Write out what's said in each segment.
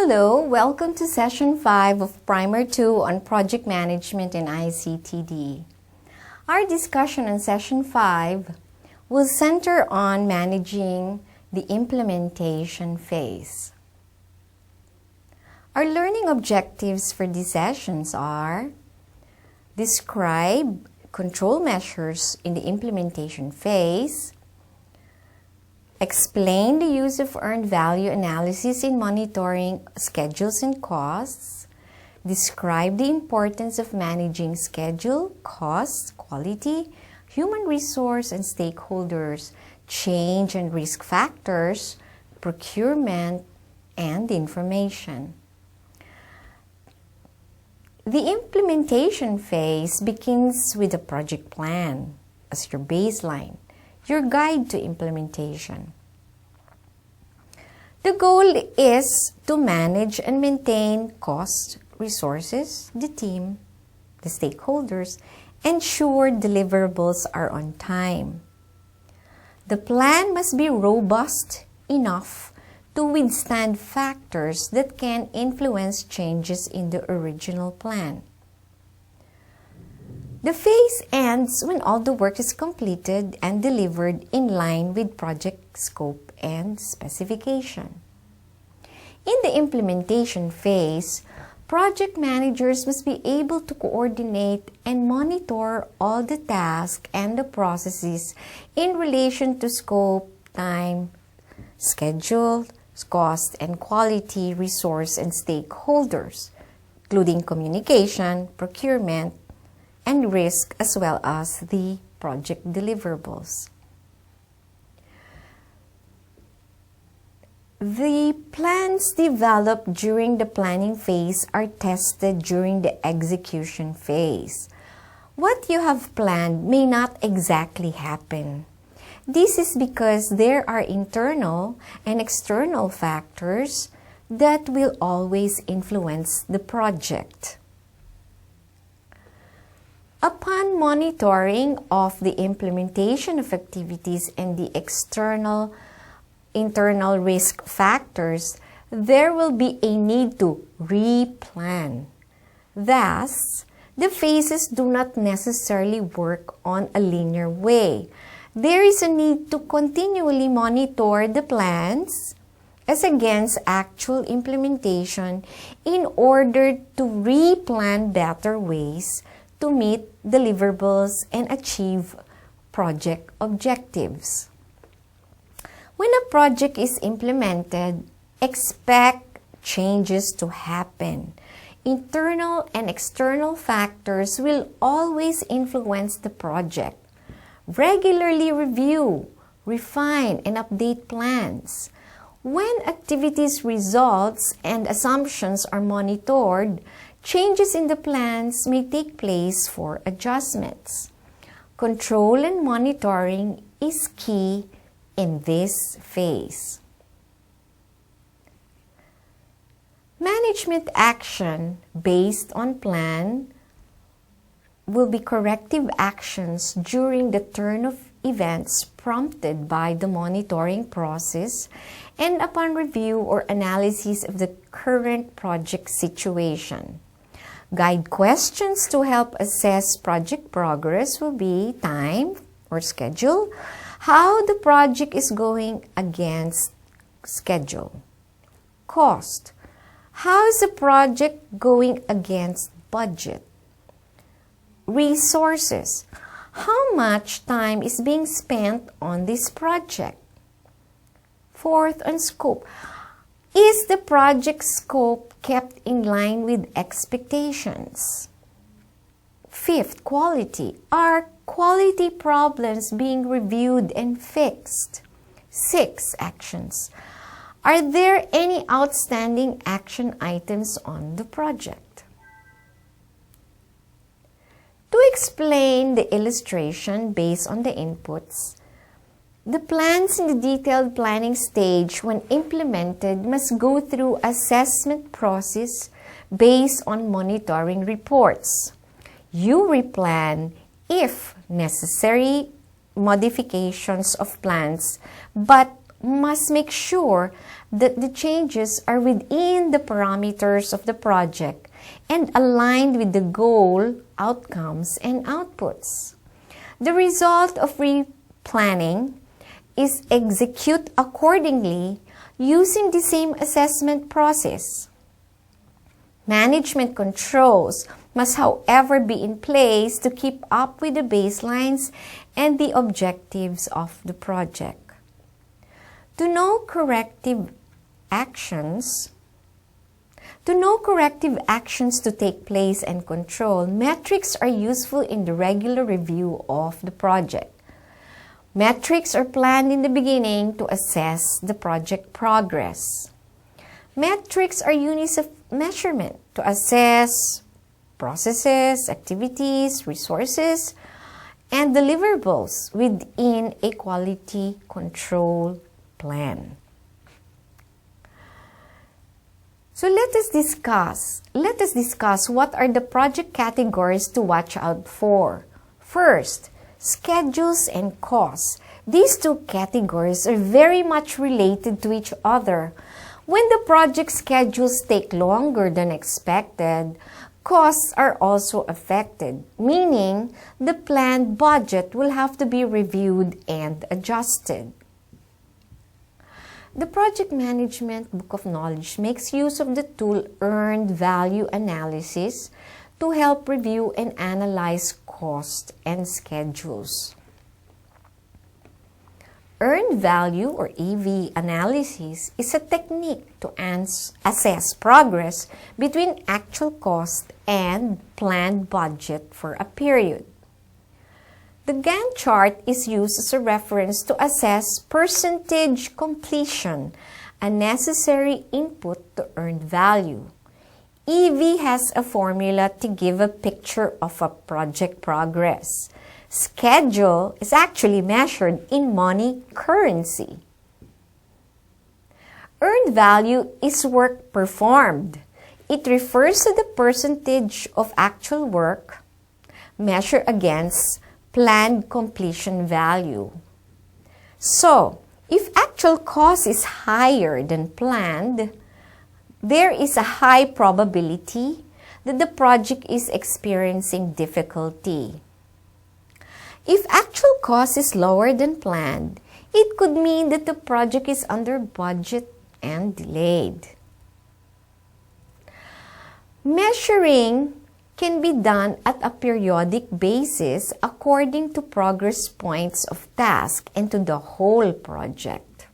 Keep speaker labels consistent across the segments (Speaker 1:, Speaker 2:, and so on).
Speaker 1: Hello, welcome to Session 5 of Primer 2 on Project Management in ICTD. Our discussion on Session 5 will center on managing the implementation phase. Our learning objectives for these sessions are: describe control measures in the implementation phase, explain the use of earned value analysis in monitoring schedules and costs, describe the importance of managing schedule, costs, quality, human resource and stakeholders, change and risk factors, procurement, and information. The implementation phase begins with a project plan as your baseline, your guide to implementation. The goal is to manage and maintain costs, resources, the team, the stakeholders, ensure deliverables are on time. The plan must be robust enough to withstand factors that can influence changes in the original plan. The phase ends when all the work is completed and delivered in line with project scope and specification. In the implementation phase, project managers must be able to coordinate and monitor all the tasks and the processes in relation to scope, time, schedule, cost, and quality, resource, and stakeholders, including communication, procurement, and risk, as well as the project deliverables. The plans developed during the planning phase are tested during the execution phase. What you have planned may not exactly happen. This is because there are internal and external factors that will always influence the project. Upon monitoring of the implementation of activities and the internal risk factors, there will be a need to replan. Thus, the phases do not necessarily work on a linear way. There is a need to continually monitor the plans as against actual implementation in order to replan better ways to meet deliverables and achieve project objectives. When a project is implemented, expect changes to happen. Internal and external factors will always influence the project. Regularly review, refine, and update plans. When activities, results, and assumptions are monitored, changes in the plans may take place for adjustments. Control and monitoring is key in this phase. Management action based on plan will be corrective actions during the turn of events prompted by the monitoring process and upon review or analysis of the current project situation. Guide questions to help assess project progress will be time or schedule, how the project is going against schedule, cost, how is the project going against budget, resources, how much time is being spent on this project. Fourth, on scope, is the project scope kept in line with expectations? Fifth, quality, are quality problems being reviewed and fixed? 6, actions, are there any outstanding action items on the project? To explain the illustration based on the inputs, the plans in the detailed planning stage, when implemented, must go through assessment process based on monitoring reports. You replan if necessary modifications of plans, but must make sure that the changes are within the parameters of the project and aligned with the goal, outcomes, and outputs. The result of replanning is execute accordingly using the same assessment process. Management controls must, however, be in place to keep up with the baselines and the objectives of the project. To know corrective actions to take place and control, metrics are useful in the regular review of the project. Metrics are planned in the beginning to assess the project progress. Metrics are units of measurement to assess processes, activities, resources, and deliverables within a quality control plan. So let us discuss what are the project categories to watch out for. First, schedules and costs. These two categories are very much related to each other. When the project schedules take longer than expected, costs are also affected, meaning the planned budget will have to be reviewed and adjusted. The Project Management Book of Knowledge makes use of the tool Earned Value Analysis to help review and analyze cost and schedules. Earned Value or EV analysis is a technique to assess progress between actual cost and planned budget for a period. The Gantt chart is used as a reference to assess percentage completion, a necessary input to earned value. EV has a formula to give a picture of a project progress. Schedule is actually measured in money currency. Earned value is work performed. It refers to the percentage of actual work measured against planned completion value. So, if actual cost is higher than planned, there is a high probability that the project is experiencing difficulty. If actual cost is lower than planned, it could mean that the project is under budget and delayed. Measuring can be done at a periodic basis according to progress points of task and to the whole project.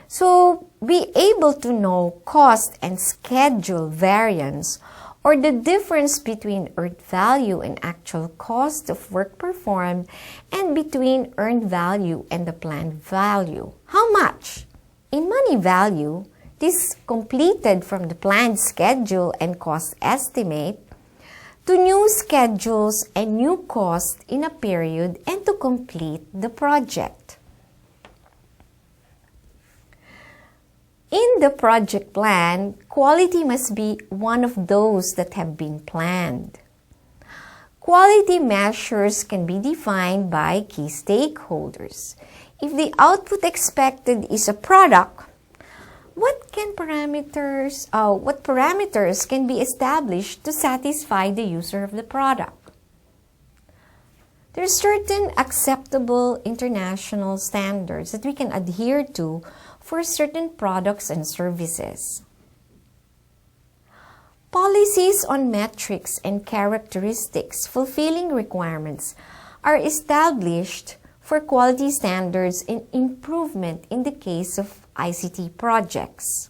Speaker 1: So, be able to know cost and schedule variance or the difference between earned value and actual cost of work performed and between earned value and the planned value. How much? In money value, this completed from the planned schedule and cost estimate to new schedules and new costs in a period and to complete the project. In the project plan, quality must be one of those that have been planned. Quality measures can be defined by key stakeholders. If the output expected is a product, what parameters can be established to satisfy the user of the product? There are certain acceptable international standards that we can adhere to for certain products and services. Policies on metrics and characteristics fulfilling requirements are established for quality standards and improvement in the case of ICT projects.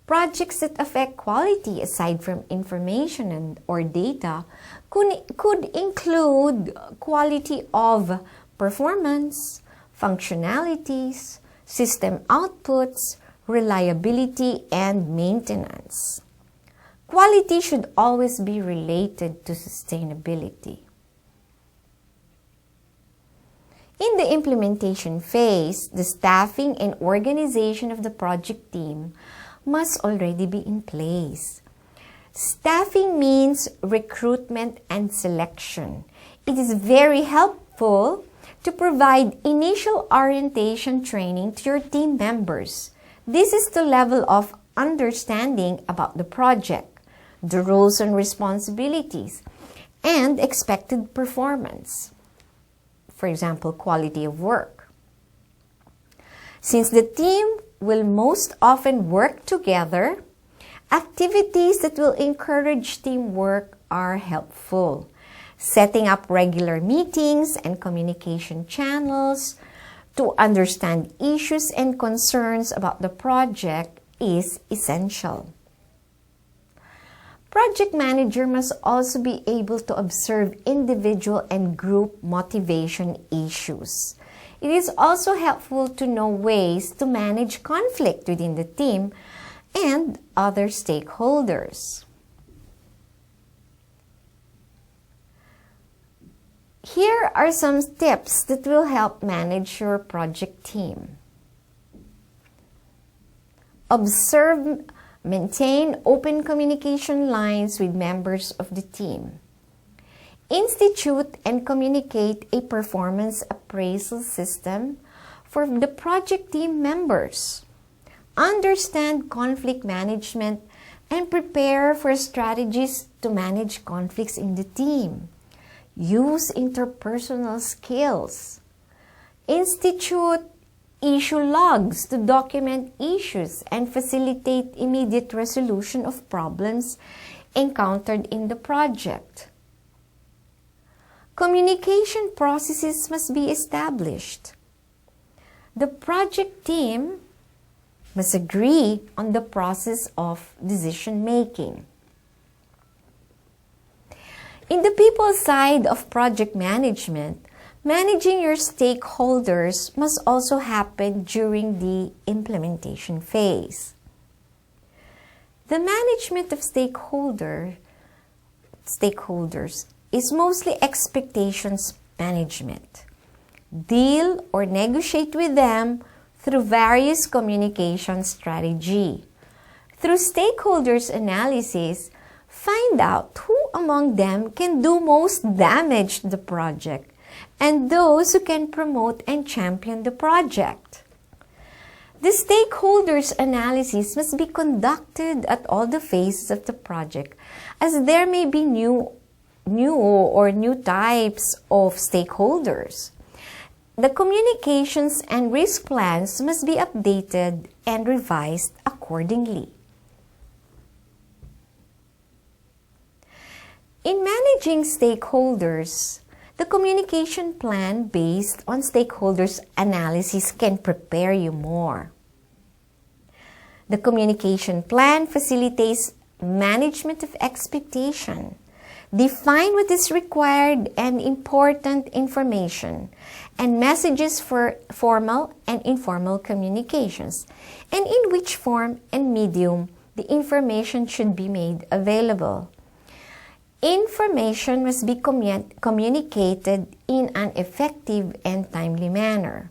Speaker 1: Projects that affect quality aside from information or data could include quality of performance, functionalities, system outputs, reliability, and maintenance. Quality should always be related to sustainability. In the implementation phase, the staffing and organization of the project team must already be in place. Staffing means recruitment and selection. It is very helpful to provide initial orientation training to your team members. This is the level of understanding about the project, the roles and responsibilities, and expected performance. For example, quality of work. Since the team will most often work together, activities that will encourage teamwork are helpful. Setting up regular meetings and communication channels to understand issues and concerns about the project is essential. Project manager must also be able to observe individual and group motivation issues. It is also helpful to know ways to manage conflict within the team and other stakeholders. Here are some tips that will help manage your project team. Observe, maintain open communication lines with members of the team. Institute and communicate a performance appraisal system for the project team members. Understand conflict management and prepare for strategies to manage conflicts in the team. Use interpersonal skills. Institute issue logs to document issues and facilitate immediate resolution of problems encountered in the project. Communication processes must be established. The project team must agree on the process of decision making. In the people side of project management, managing your stakeholders must also happen during the implementation phase. The management of stakeholders is mostly expectations management. Deal or negotiate with them through various communication strategy. Through stakeholders analysis, find out who among them can do most damage to the project and those who can promote and champion the project. The stakeholders analysis must be conducted at all the phases of the project, as there may be new types of stakeholders. The communications and risk plans must be updated and revised accordingly. In managing stakeholders, the communication plan based on stakeholders analysis can prepare you more. The communication plan facilitates management of expectation, define what is required and important information, and messages for formal and informal communications, and in which form and medium the information should be made available. Information must be communicated in an effective and timely manner.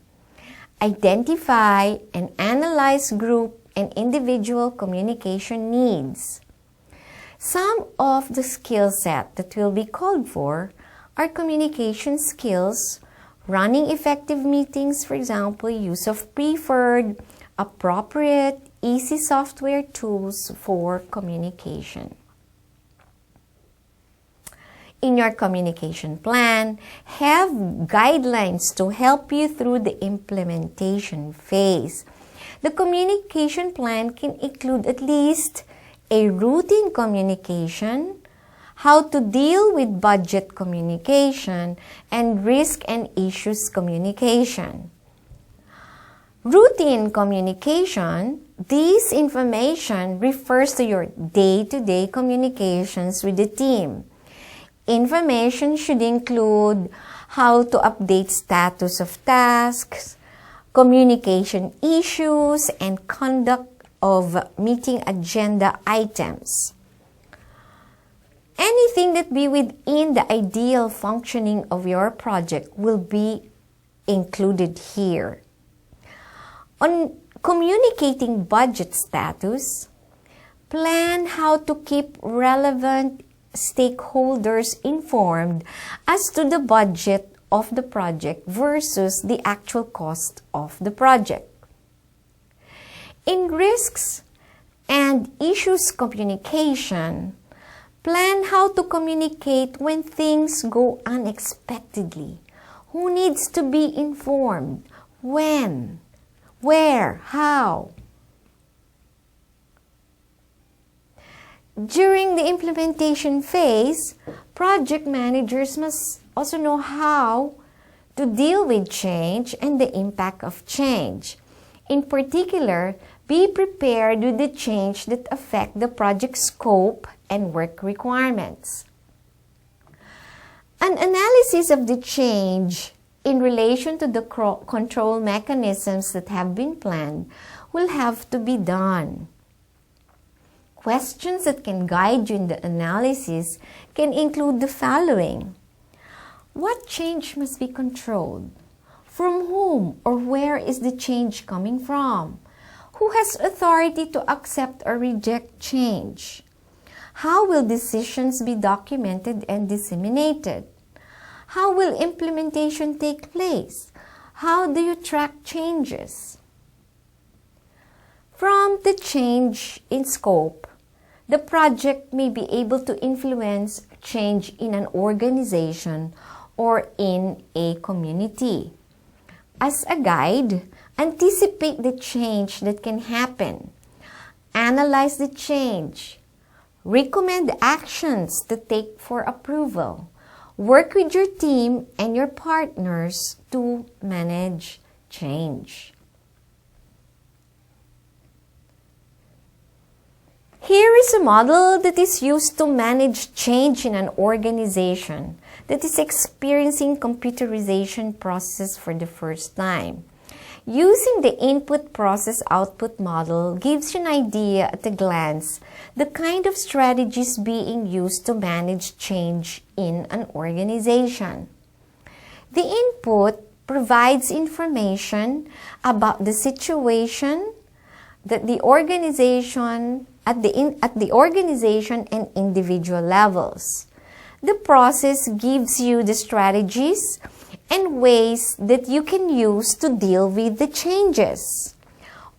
Speaker 1: Identify and analyze group and individual communication needs. Some of the skill set that will be called for are communication skills, running effective meetings, for example, use of preferred, appropriate, easy software tools for communication. In your communication plan, have guidelines to help you through the implementation phase. The communication plan can include at least a routine communication, how to deal with budget communication, and risk and issues communication. Routine communication, this information refers to your day-to-day communications with the team. Information should include how to update status of tasks, communication issues, and conduct of meeting agenda items. Anything that be within the ideal functioning of your project will be included here. On communicating budget status, plan how to keep relevant stakeholders informed as to the budget of the project versus the actual cost of the project. In risks and issues communication, plan how to communicate when things go unexpectedly. Who needs to be informed? When? Where? How? During the implementation phase, project managers must also know how to deal with change and the impact of change. In particular, be prepared with the change that affect the project scope and work requirements. An analysis of the change in relation to the control mechanisms that have been planned will have to be done. Questions that can guide you in the analysis can include the following. What change must be controlled? From whom or where is the change coming from? Who has authority to accept or reject change? How will decisions be documented and disseminated? How will implementation take place? How do you track changes? From the change in scope, the project may be able to influence change in an organization or in a community. As a guide, anticipate the change that can happen. Analyze the change. Recommend actions to take for approval. Work with your team and your partners to manage change. Here is a model that is used to manage change in an organization that is experiencing computerization process for the first time. Using the input process output model gives you an idea at a glance the kind of strategies being used to manage change in an organization. The input provides information about the situation that the organization at the organization and individual levels. The process gives you the strategies and ways that you can use to deal with the changes.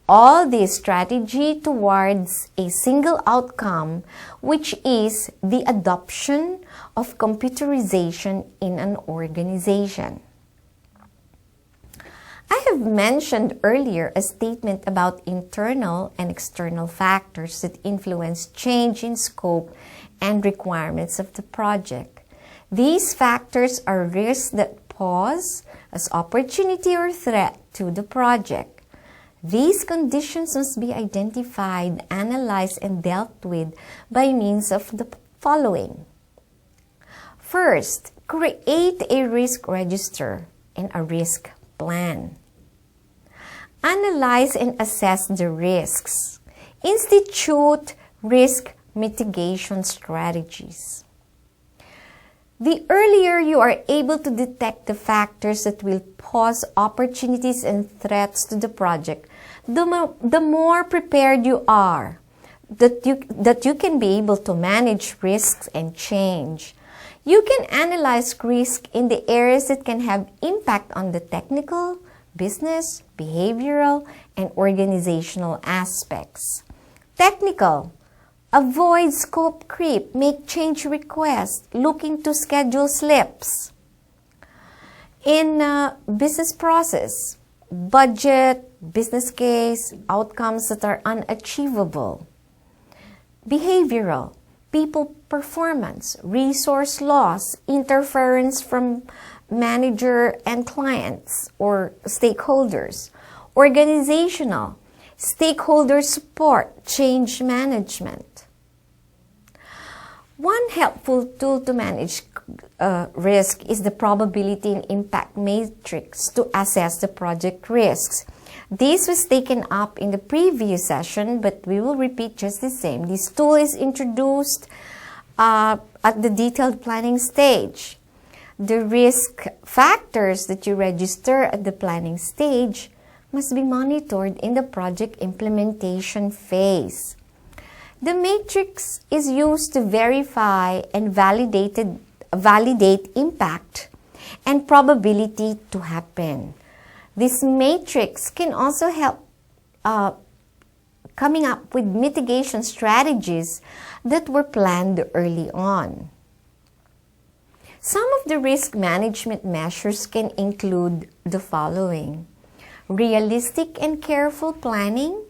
Speaker 1: All this strategy towards a single outcome, which is the adoption of computerization in an organization. I have mentioned earlier a statement about internal and external factors that influence change in scope and requirements of the project. These factors are risks that pose as opportunity or threat to the project. These conditions must be identified, analyzed, and dealt with by means of the following. First, create a risk register and a risk plan. Analyze and assess the risks. Institute risk mitigation strategies. The earlier you are able to detect the factors that will pose opportunities and threats to the project, the more prepared you are that you can be able to manage risks and change. You can analyze risk in the areas that can have impact on the technical, business, behavioral, and organizational aspects. Technical. Avoid scope creep. Make change requests. Looking to schedule slips. In business process, budget, business case, outcomes that are unachievable. Behavioral. People performance, resource loss, interference from manager and clients or stakeholders. Organizational, stakeholder support, change management. One helpful tool to manage risk is the probability and impact matrix to assess the project risks. This was taken up in the previous session, but we will repeat just the same. This tool is introduced at the detailed planning stage. The risk factors that you register at the planning stage must be monitored in the project implementation phase. The matrix is used to verify and validate impact and probability to happen. This matrix can also help coming up with mitigation strategies that were planned early on. Some of the risk management measures can include the following: realistic and careful planning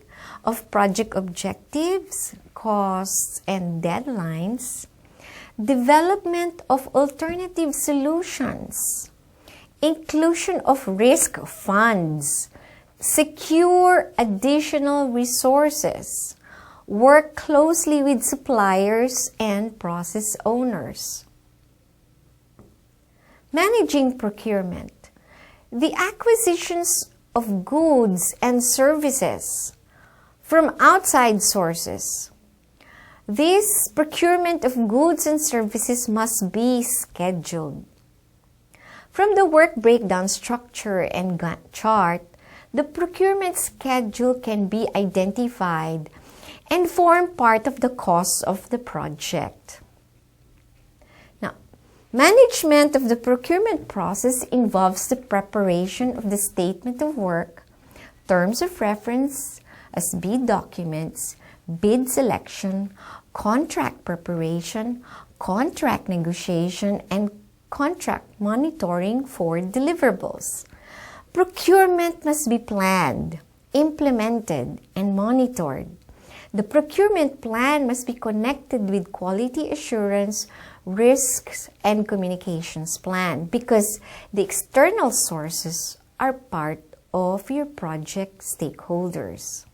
Speaker 1: of project objectives, costs, and deadlines, development of alternative solutions, inclusion of risk funds, secure additional resources, work closely with suppliers and process owners. Managing procurement. The acquisitions of goods and services from outside sources. This procurement of goods and services must be scheduled. From the work breakdown structure and Gantt chart, the procurement schedule can be identified and form part of the cost of the project. Management of the procurement process involves the preparation of the statement of work, terms of reference as bid documents, bid selection, contract preparation, contract negotiation, and contract monitoring for deliverables. Procurement must be planned, implemented, and monitored. The procurement plan must be connected with quality assurance, risks, and communications plan because the external sources are part of your project stakeholders.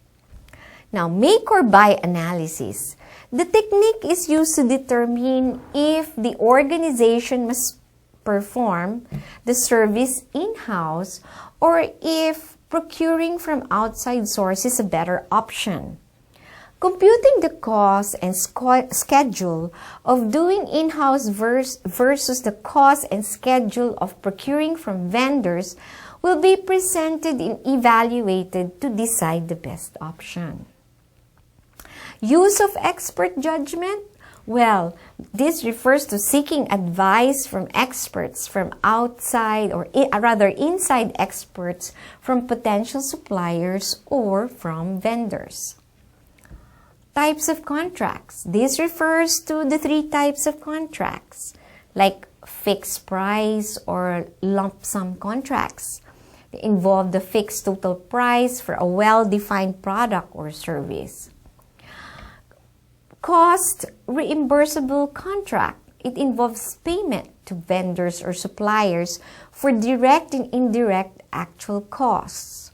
Speaker 1: Now, make or buy analysis. The technique is used to determine if the organization must perform the service in-house or if procuring from outside source is a better option. Computing the cost and schedule of doing in-house versus the cost and schedule of procuring from vendors will be presented and evaluated to decide the best option. Use of expert judgment. Well, this refers to seeking advice from experts from outside or rather inside experts from potential suppliers or from vendors. Types of contracts. This refers to the 3 types of contracts, like fixed price or lump sum contracts. They involve the fixed total price for a well-defined product or service. Cost reimbursable contract. It involves payment to vendors or suppliers for direct and indirect actual costs.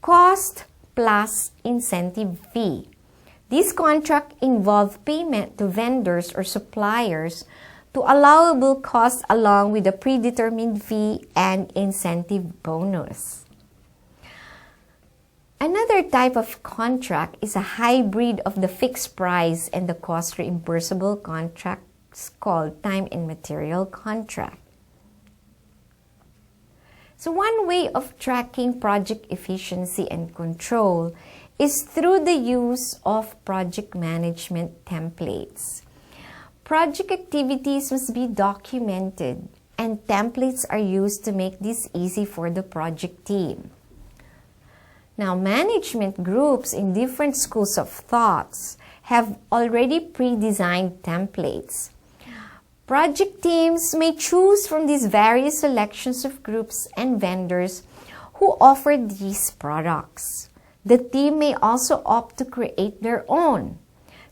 Speaker 1: Cost plus incentive fee. This contract involves payment to vendors or suppliers to allowable costs along with a predetermined fee and incentive bonus. Another type of contract is a hybrid of the fixed price and the cost reimbursable contracts called time and material contract. So one way of tracking project efficiency and control is through the use of project management templates. Project activities must be documented, and templates are used to make this easy for the project team. Now, management groups in different schools of thoughts have already pre-designed templates. Project teams may choose from these various selections of groups and vendors who offer these products. The team may also opt to create their own.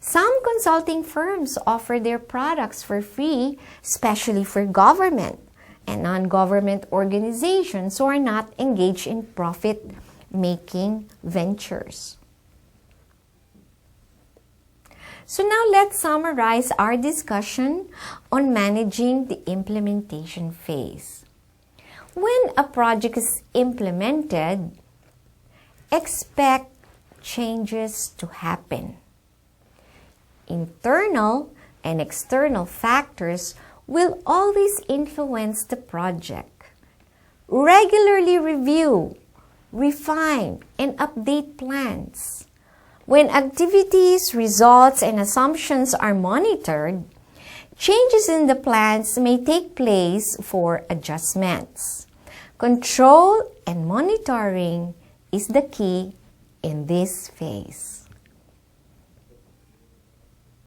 Speaker 1: Some consulting firms offer their products for free, especially for government and non-government organizations who are not engaged in profit-making ventures. So now let's summarize our discussion on managing the implementation phase. When a project is implemented, expect changes to happen. Internal and external factors will always influence the project. Regularly review, refine, and update plans. When activities, results, and assumptions are monitored, Changes in the plans may take place for adjustments. Control and monitoring is the key in this phase.